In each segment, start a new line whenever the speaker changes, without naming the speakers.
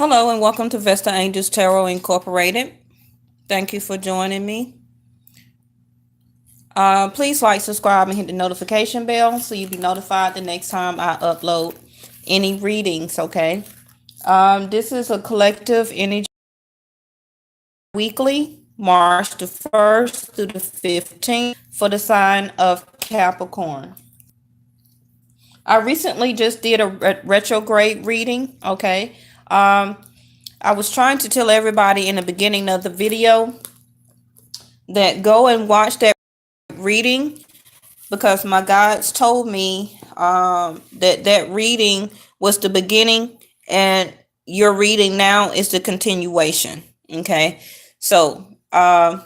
Hello and welcome to Vesta Angels Tarot Incorporated. Thank you for joining me. Please like, subscribe, and hit the notification bell so you'll be notified the next time I upload any readings, okay? This is a collective energy weekly, March the 1st through the 15th for the sign of Capricorn. I recently just did a retrograde reading, okay? I was trying to tell everybody in the beginning of the video that go and watch that reading because my guides told me that reading was the beginning and your reading now is the continuation. Okay, so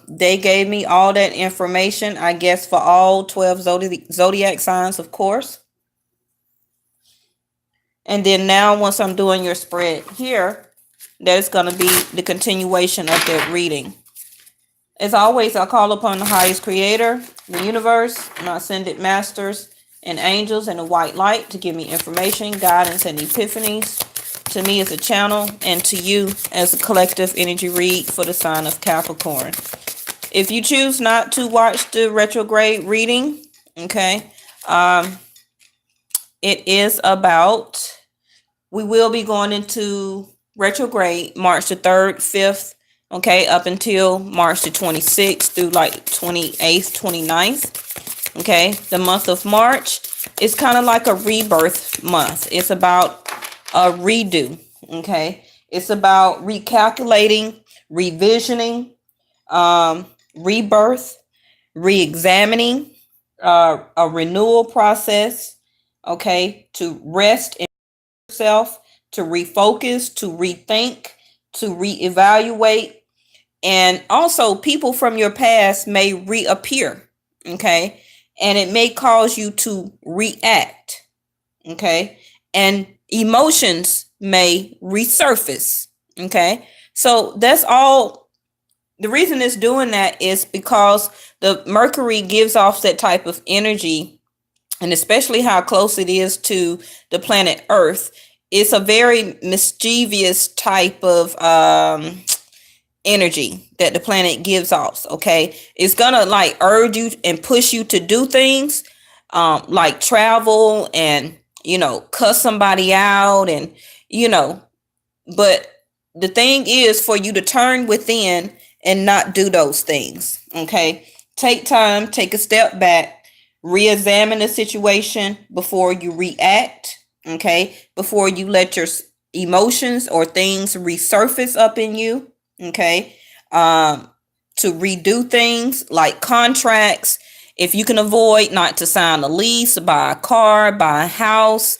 they gave me all that information, I guess, for all 12 zodiac signs, of course. And then now once I'm doing your spread here, that's going to be the continuation of that reading. As always, I call upon the highest creator, the universe, and my ascended masters and angels in the white light to give me information, guidance, and epiphanies to me as a channel and to you as a collective energy read for the sign of Capricorn. If you choose not to watch the retrograde reading, okay, it is about, we will be going into retrograde March the 3rd, 5th, okay, up until March the 26th through like 28th, 29th. Okay, the month of March is kind of like a rebirth month. It's about a redo. Okay, it's about recalculating, revisioning, rebirth, re-examining, a renewal process. Okay, to rest in yourself, to refocus, to rethink, to reevaluate. And also people from your past may reappear, okay? And it may cause you to react, okay? And emotions may resurface, okay? So that's all. The reason it's doing that is because the Mercury gives off that type of energy, and especially how close it is to the planet Earth. It's a very mischievous type of energy that the planet gives off. Okay, it's gonna like urge you and push you to do things like travel and cuss somebody out and but the thing is for you to turn within and not do those things. Okay, take time, take a step back, re-examine the situation before you react. Okay, before you let your emotions or things resurface up in you. Okay, to redo things like contracts. If you can avoid not to sign a lease, buy a car, buy a house.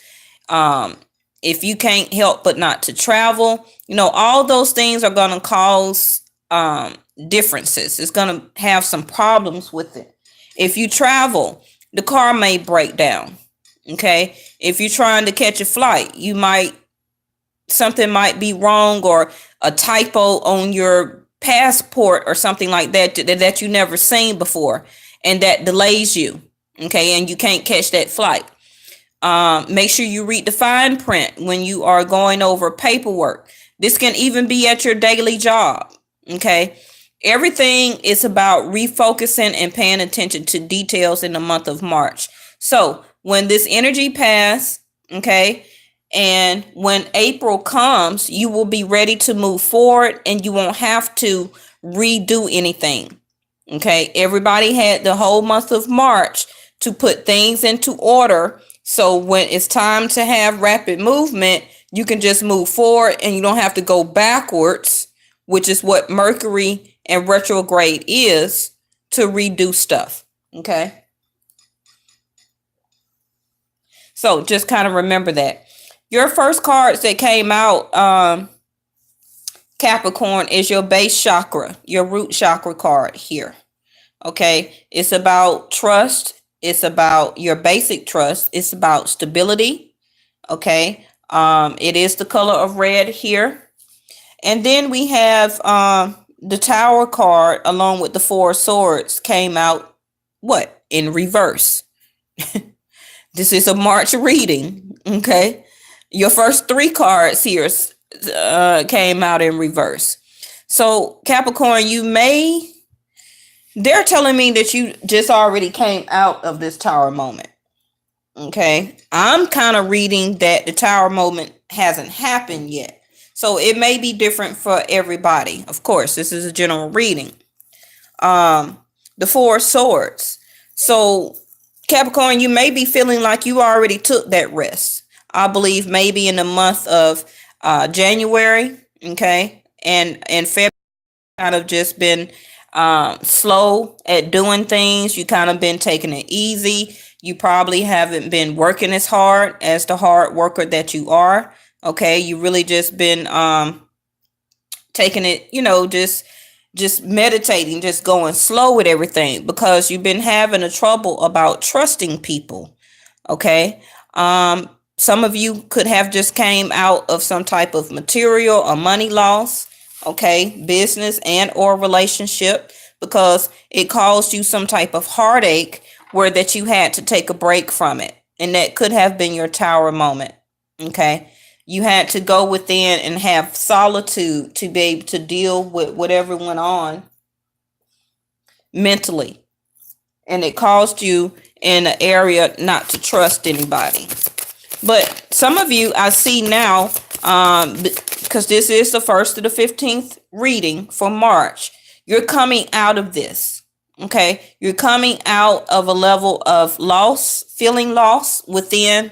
If you can't help but not to travel, all those things are going to cause differences. It's going to have some problems with it. If you travel, the car may break down. Okay, if you're trying to catch a flight, something might be wrong or a typo on your passport or something like that you never seen before, and that delays you. Okay, and you can't catch that flight. Make sure you read the fine print when you are going over paperwork. This can even be at your daily job. Okay, everything is about refocusing and paying attention to details in the month of March. So when this energy passes, okay, and when April comes, you will be ready to move forward and you won't have to redo anything. Okay, everybody had the whole month of March to put things into order. So when it's time to have rapid movement, you can just move forward and you don't have to go backwards, which is what Mercury and retrograde is, to redo stuff. Okay. So just kind of remember that. Your first cards that came out, Capricorn, is your base chakra, your root chakra card here. Okay. It's about trust. It's about your basic trust. It's about stability. Okay. It is the color of red here. And then we have the Tower card along with the Four of Swords came out, what? In reverse. This is a March reading, okay? Your first three cards here came out in reverse. So Capricorn, they're telling me that you just already came out of this Tower moment. Okay. I'm kind of reading that the Tower moment hasn't happened yet. So it may be different for everybody. Of course, this is a general reading. The Four of Swords. So Capricorn, you may be feeling like you already took that rest. I believe maybe in the month of January, okay, and February, kind of just been slow at doing things. You kind of been taking it easy. You probably haven't been working as hard as the hard worker that you are. Okay, you really just been taking it, just meditating, just going slow with everything because you've been having a trouble about trusting people. Okay. Some of you could have just came out of some type of material or money loss, okay, business and or relationship, because it caused you some type of heartache where that you had to take a break from it. And that could have been your Tower moment. Okay. You had to go within and have solitude to be able to deal with whatever went on mentally. And it caused you in an area not to trust anybody. But some of you I see now, because this is the 1st to the 15th reading for March, you're coming out of this. Okay. You're coming out of a level of loss, feeling lost within,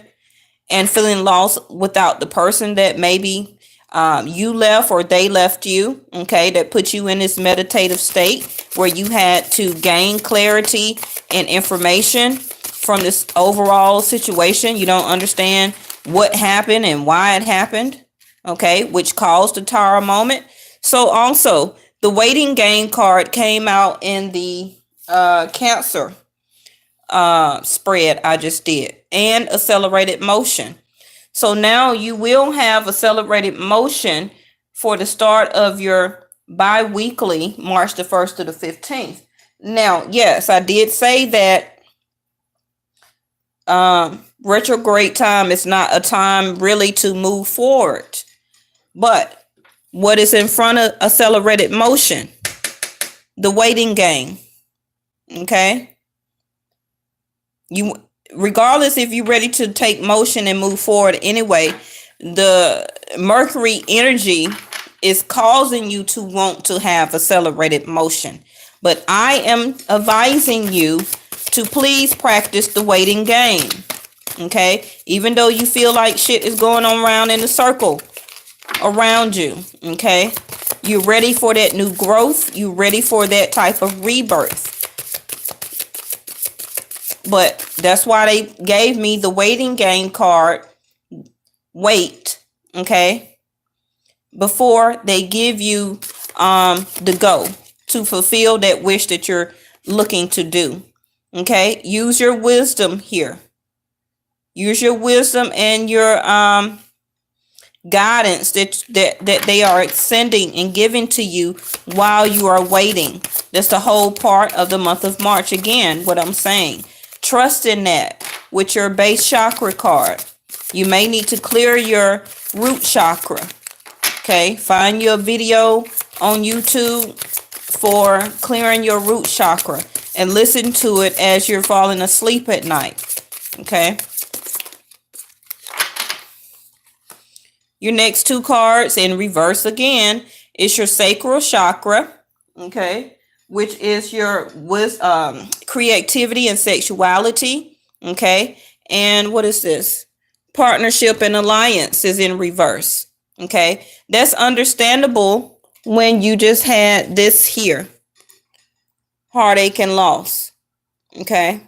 and feeling lost without the person that maybe you left or they left you, okay, that put you in this meditative state where you had to gain clarity and information from this overall situation. You don't understand what happened and why it happened, okay, which caused the Tower moment. So also, the waiting game card came out in the Cancer spread I just did, and accelerated motion. So now you will have accelerated motion for the start of your bi-weekly March the 1st to the 15th. Now, yes, I did say that retrograde time is not a time really to move forward. But what is in front of accelerated motion? The waiting game. Okay? You, regardless if you're ready to take motion and move forward anyway, the Mercury energy is causing you to want to have accelerated motion. But I am advising you to please practice the waiting game. Okay? Even though you feel like shit is going on around in a circle around you. Okay? You're ready for that new growth. You're ready for that type of rebirth. But that's why they gave me the waiting game card, wait, okay, before they give you the go to fulfill that wish that you're looking to do. Okay, use your wisdom here. Use your wisdom and your guidance that they are sending and giving to you while you are waiting. That's the whole part of the month of March. Again, what I'm saying. Trust in that with your base chakra card. You may need to clear your root chakra. Okay, find your video on YouTube for clearing your root chakra and listen to it as you're falling asleep at night. Okay. Your next two cards in reverse again is your sacral chakra. Okay. Which is your creativity and sexuality. Okay. And what is this? Partnership and alliance is in reverse. Okay. That's understandable when you just had this here. Heartache and loss. Okay.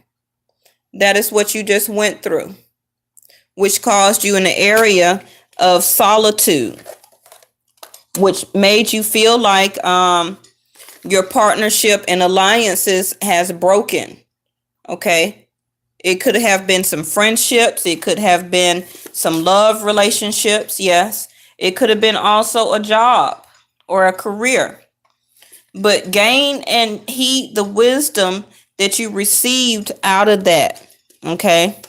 That is what you just went through, which caused you in the area of solitude, which made you feel like your partnership and alliances has broken. Okay. It could have been some friendships. It could have been some love relationships. Yes. It could have been also a job or a career. But gain and heed the wisdom that you received out of that. Okay.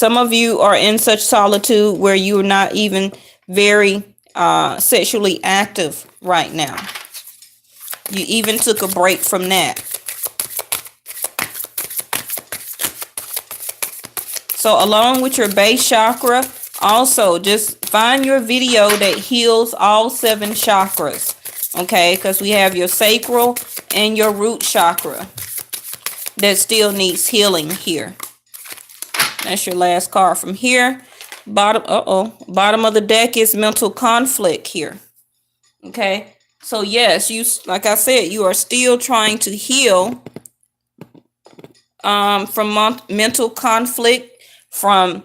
Some of you are in such solitude where you're not even very sexually active right now. You even took a break from that. So along with your base chakra, also just find your video that heals all 7 chakras. Okay, because we have your sacral and your root chakra that still needs healing here. That's your last card from here. Bottom of the deck is mental conflict here. Okay, so yes, you, like I said, you are still trying to heal from mental conflict, from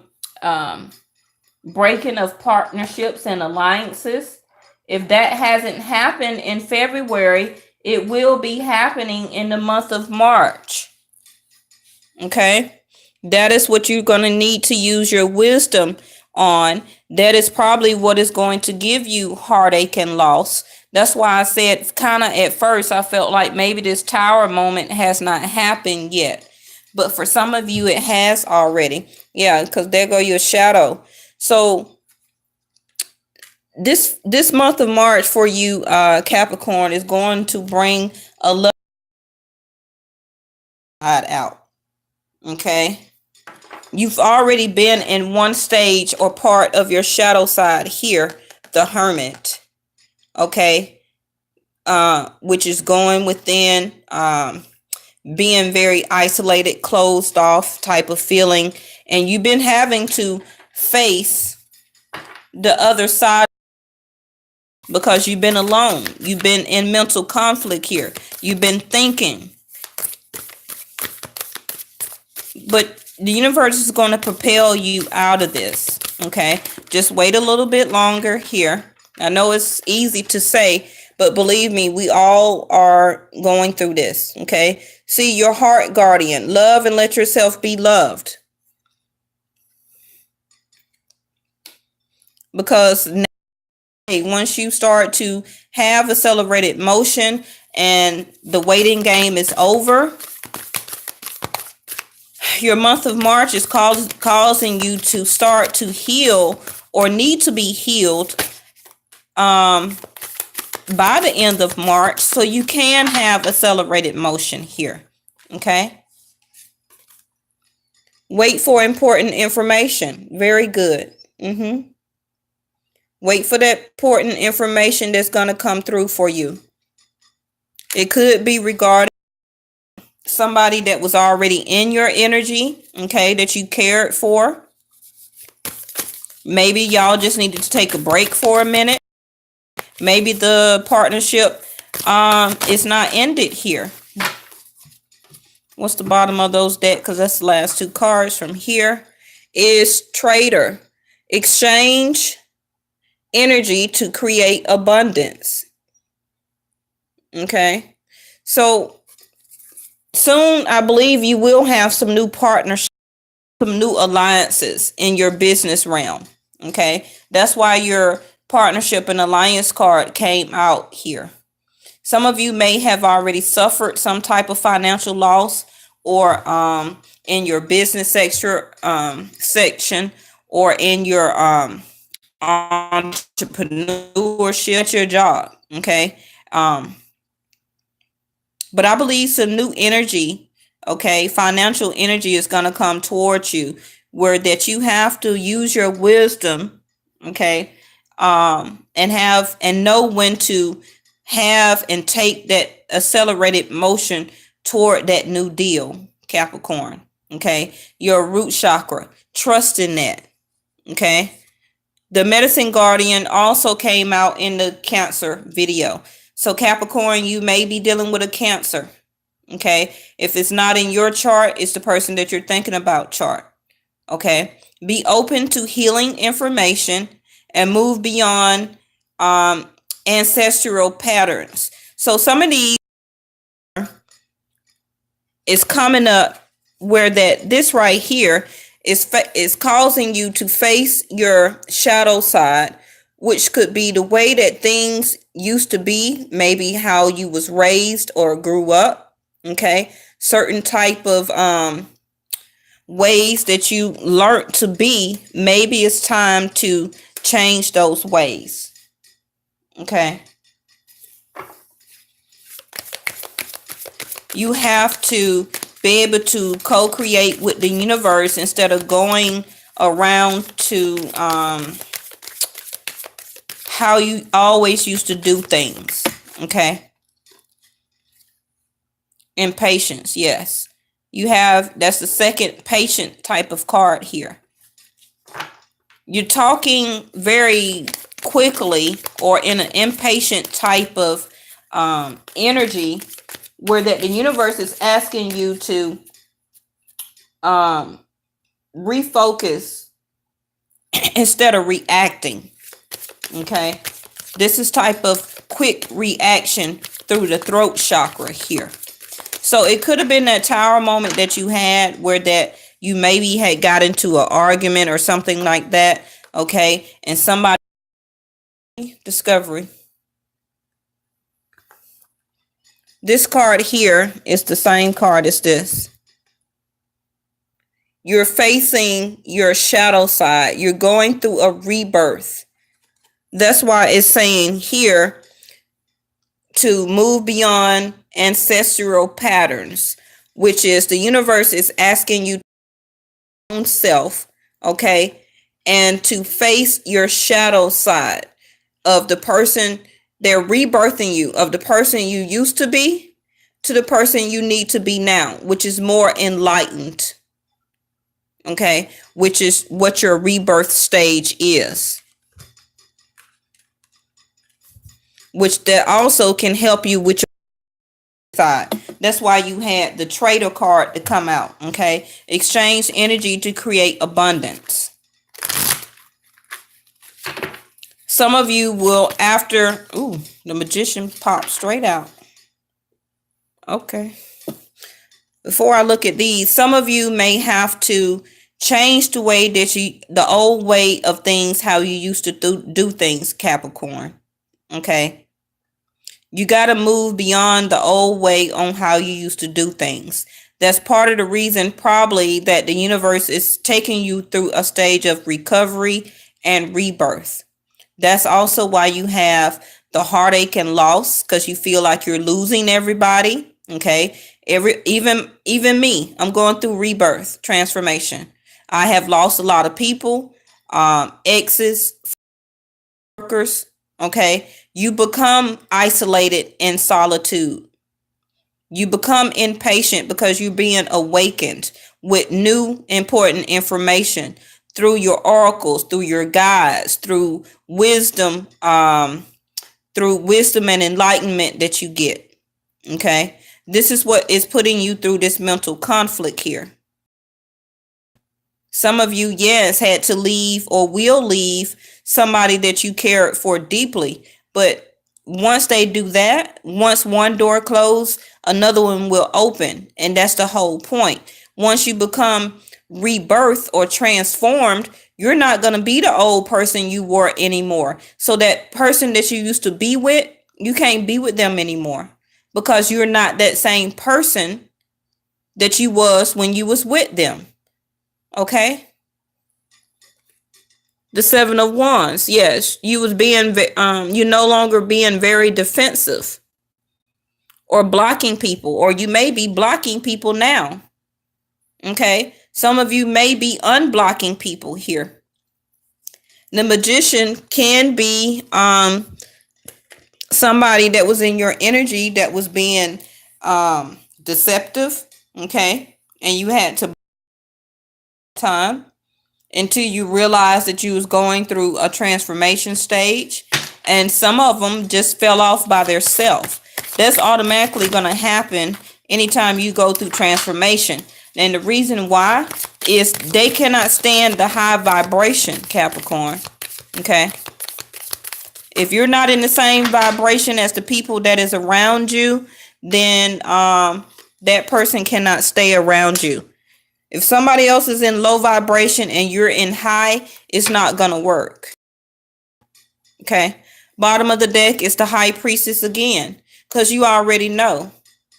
breaking of partnerships and alliances. If that hasn't happened in February, it will be happening in the month of March. Okay, that is what you're going to need to use your wisdom on. That is probably what is going to give you heartache and loss. That's why I said kind of at first I felt like maybe this tower moment has not happened yet. But for some of you, it has already. Yeah, because there go your shadow. So this month of March for you, Capricorn, is going to bring a love out. Okay. You've already been in one stage or part of your shadow side here, the Hermit. Okay. Which is going within, being very isolated, closed off type of feeling. And you've been having to face the other side because you've been alone. You've been in mental conflict here. You've been thinking. But the universe is going to propel you out of this. Okay. Just wait a little bit longer here. I know it's easy to say, but believe me, we all are going through this. Okay. See, your heart guardian, love and let yourself be loved. Because now, once you start to have accelerated motion and the waiting game is over, your month of March is causing you to start to heal or need to be healed by the end of March, so you can have accelerated motion here. Okay. Wait for important information. Very good. Wait for that important information that's going to come through for you. It could be regarding somebody that was already in your energy, okay, that you cared for. Maybe y'all just needed to take a break for a minute. Maybe the partnership is not ended here. What's the bottom of those decks? Because that's the last 2 cards from here. Is trader. Exchange energy to create abundance. Okay. So soon, I believe you will have some new partnerships, some new alliances in your business realm. Okay. That's why your partnership and alliance card came out here. Some of you may have already suffered some type of financial loss, or in your business sector section, or in your entrepreneurship at your job. Okay. But I believe some new energy, okay, financial energy is going to come towards you, where that you have to use your wisdom, okay, and know when to have and take that accelerated motion toward that new deal, Capricorn. Okay. Your root chakra, trust in that. Okay. The medicine guardian also came out in the Cancer video. So Capricorn, you may be dealing with a Cancer. Okay. If it's not in your chart, it's the person that you're thinking about chart. Okay. Be open to healing information and move beyond ancestral patterns. So some of these is coming up where this right here is causing you to face your shadow side, which could be the way that things used to be, maybe how you was raised or grew up. Okay. Certain type of ways that you learned to be, maybe it's time to change those ways. Okay. You have to be able to co-create with the universe instead of going around to how you always used to do things. Okay. Impatience, yes. That's the second patient type of card here. You're talking very quickly or in an impatient type of energy, where that the universe is asking you to refocus instead of reacting. Okay. This is type of quick reaction through the throat chakra here. So it could have been that tower moment that you had where that you maybe had got into an argument or something like that. Okay. And somebody discovery. This card here is the same card as this. You're facing your shadow side. You're going through a rebirth. That's why it's saying here to move beyond ancestral patterns, which is the universe is asking you own self, okay, and to face your shadow side of the person. They're rebirthing you of the person you used to be to the person you need to be now, which is more enlightened. Okay, which is what your rebirth stage is. Which that also can help you with your side. That's why you had the Trader card to come out. Okay, exchange energy to create abundance. Some of you will after, the Magician popped straight out. Okay. Before I look at these, some of you may have to change the way that the old way of things, how you used to do things, Capricorn. Okay. You got to move beyond the old way on how you used to do things. That's part of the reason probably that the universe is taking you through a stage of recovery and rebirth. That's also why you have the heartache and loss, because you feel like you're losing everybody. Okay. Even me, I'm going through rebirth, transformation. I have lost a lot of people, exes, workers. Okay. You become isolated in solitude. You become impatient because you're being awakened with new important information through your oracles, through your guides, through wisdom and enlightenment that you get. Okay. This is what is putting you through this mental conflict here. Some of you, yes, had to leave or will leave somebody that you cared for deeply. But once they do that, once one door closed, another one will open. And that's the whole point. Once you become rebirthed or transformed, you're not going to be the old person you were anymore. So that person that you used to be with, you can't be with them anymore because you're not that same person that you was when you was with them. Okay. The Seven of Wands. Yes, you was being, you no longer being very defensive or blocking people, or you may be blocking people now. Okay. Some of you may be unblocking people here. The Magician can be somebody that was in your energy that was being deceptive. Okay. And you had to time until you realized that you was going through a transformation stage, and some of them just fell off by themselves. That's automatically going to happen anytime you go through transformation. And the reason why is they cannot stand the high vibration, Capricorn. Okay. If you're not in the same vibration as the people that is around you, then that person cannot stay around you. If somebody else is in low vibration and you're in high, it's not going to work. Okay. Bottom of the deck is the High Priestess again, because you already know.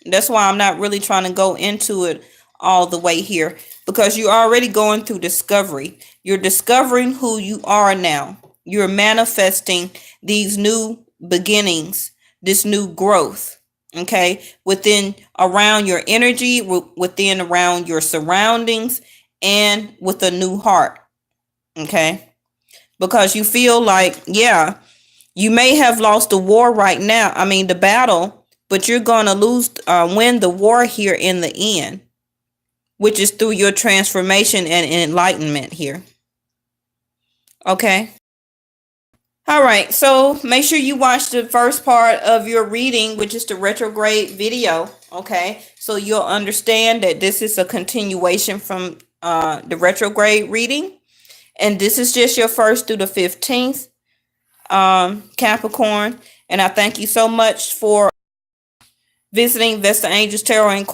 That's why I'm not really trying to go into it all the way here. because you're already going through discovery. You're discovering who you are now. You're manifesting these new beginnings, this new growth, okay, within around your energy, within around your surroundings, and with a new heart, okay? Because you feel like, yeah, you may have lost the war right now. I mean, the battle, but you're going to win the war here in the end, which is through your transformation and enlightenment here. Okay. All right. So make sure you watch the first part of your reading, which is the retrograde video. Okay. So you'll understand that this is a continuation from the retrograde reading. And this is just your 1st through the 15th, Capricorn. And I thank you so much for visiting Vesta Angels Tarot Inc.